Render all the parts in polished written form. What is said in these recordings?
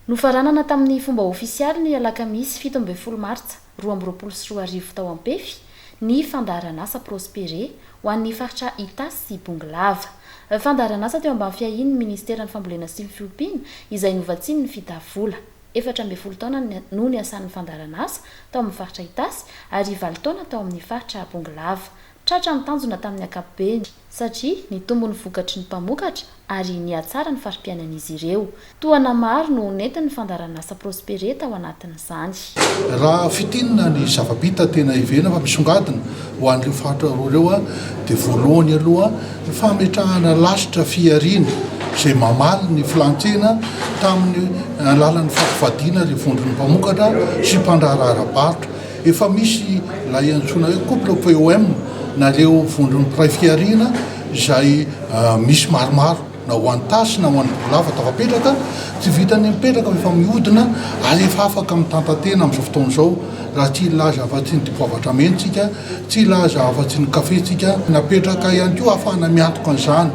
Nofaranana tamin'ny fomba ofisialy ny alakamisy 17 martsa 2024 tao Ampefy ny fandaharan'asa prospéré ho an'ny faritra Itasy sy Bonglava. Fandaharan'asa teo ambany fiahin'ny Ministeran'ny Fambolena sy ny Fiompiana izay novatsiny ny fitavola. 14 taona no niasan'ny fandaharan'asa tao amin'ny faritra Itasy ary 9 taona tao amin'ny faritra Bonglava. Tratra ny tanjona tamin'ny ankapobeny satria nitombony vokatry ny mpamokatra ary niatsara ny farim-piainan'izy ireo. Toana maro no nentin'ny fandaharan'asa prospéré tao anatin'izany. Raha fitinana ny zava-bita tena ivena fa misongadina ho an'ireo faritra ireo dia voalohany aloha ny fametrahana lasitra fiariana izay mamaly ny filantsena tamin'ny alalan'ny fampivadiana ry vondron'ny mpamokatra sy mpandraharaharabarotra. Efa misy ilay antsoina hoe couple POM nareo vondron'ny mpiray fiariana izay misy maromaro na ho an'ny tasy na ho an'ny Bonglava tafapetraka tsy vitany mipetraka efa mihodina ary efa afaka mitantatena amin'izao fotoana izao raha tsy ilaza afa-tsy ny dipoavatra mentsika tsy ilaza afa-tsy ny kafetsika napetraka ihany koa ahafahana miantoka an'izany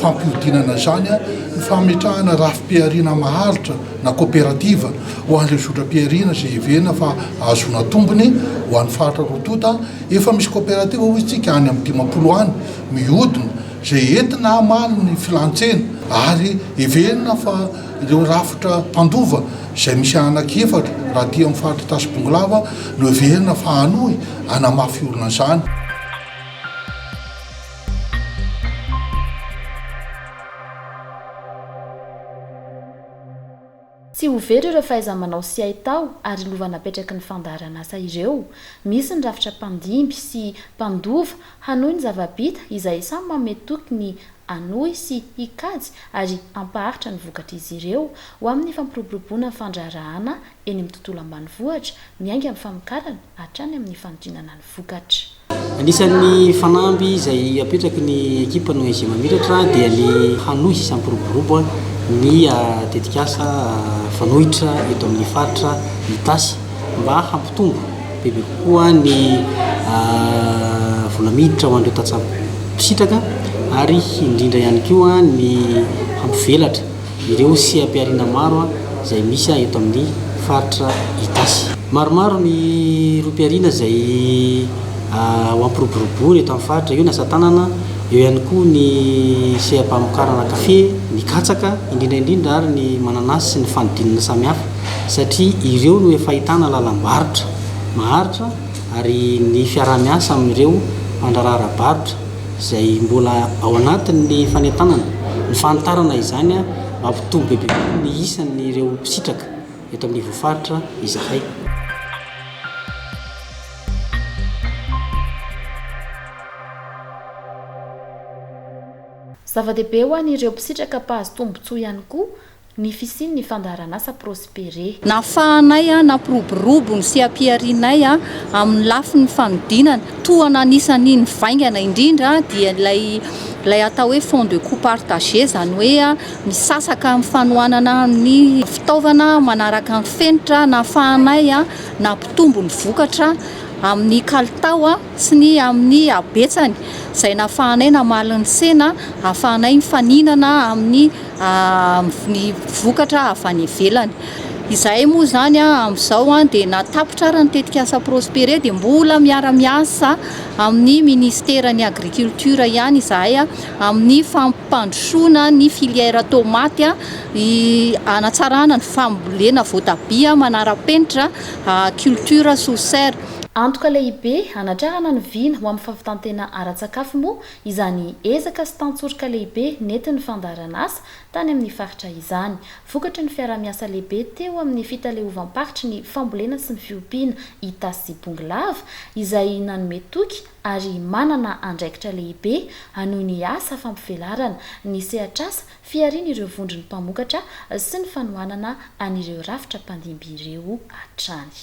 fampihodinana izany ny fametrahana rafim-piariana maharitra na kooperativa ho an'ireo zotram-piariana izay ivena fa azona tombony ho an'ny faritra Rotota. Efa misy kooperativa hoy isika any amin'ny 50 any mihodina izay entina hamaly ny filantsena ary ivenina fa ireo rafitra mpandova izay misy anaky-efatra raha ty amin'ny faritra Itasy Bonglava no ivenina fa hanohy hanamafy olona izany. Tsy ho very ireo fahaiza-manao sy haitao ary lova napetraky ny fandaharan'asa ireo. Misy ny rafitra mpandimby sy mpandova hanohy ny zava-bita izay samy manome toky ny hanohy sy hikajy ary hampaharitra ny vokatra izy ireo ho amin'ny fampiroboroboana ny fandraharahana eny amin'ny tontolo ambanivohitra miainga amin'ny famokarana hatrany amin'ny fanodinana ny vokatra. Anisan'ny fanamby izay apetraky ny ekipa no izy mamiratra dia ny hanohy sy hampiroborobo ny tetikasa fanohitra eto amin'ny faritra Itasy mba hampitombo bebe kokoa ny volamiditra ho an'ireo tatsampisitraka ary indrindra ihany koa ny hampivelatra ireo sy ampiarina maro izay misy eto amin'ny faritra Itasy. Maromaro ny rompiarina izay ho ampiroborobory eto amin'ny faritra io ny asa tanana, eo ihany koa ny sehampamokarana kafe, ny katsaka indrindra ary ny mananasy sy ny fanodinana samihafa satria ireo no efa ahitana lalam-barotra maharitra ary ny fiaraha-miasa amin'ireo mpandraharaharabarotra izay mbola ao anatin'ny fanentanana ny fantarana izany mampitombo bebe ny isan'ireo mpitsitraka eto amin'ny voafaritra izahay. Zava-dehibe ho an'ireo mpisitraka mpahazo tombotsoa ihany koa ny fisian'ny fandaharan'asa prospéré. Nafahanay nampiroborobo sy ampiarinay amin'ny lafin'ny fanodinana toana anisany ny vaingana indrindra dia ilay atao hoe fond de coût partagé izany hoe misasaka amin'ny fanohanana ny fitaovana manaraka ny fenitra. Nafahanay nampitombo ny vokatra amin'ny kalitao sy ny amin'ny abetsany izay nafahanay namaly ny sena ahafahanay mifaninana amin'ny ny vokatra avy any ivelany. Izahay moa zany amin'izao dia natapitra ary ny tetikasa prospéré dia mbola miara-miasa amin'ny ministeran'ny agriculture ihany izahay amin'ny fampandrosoana ny filière tomaty hanatsarana ny fambolena voatabia manara-penitra culture sous serre. Antoka lehibe hanatrarana ny vina ho amin'ny fampitantena ara-tsakafo moa izany ezaka sy tantsoroka lehibe nentin'ny fandaharan'asa tany amin'ny faritra izany. Vokatry ny fiaraha-miasa lehibe teo amin'ny fitaleovam-paritry ny fambolena sy ny fiompiana Itasy sy Bonglava izay nanome toky ary manana andraikitra lehibe hanohy ny asa fampivelarana ny sehatr'asa fiariana ireo vondron'ny mpamokatra sy ny fanohanana an'ireo rafitra mpandimby ireo hatrany.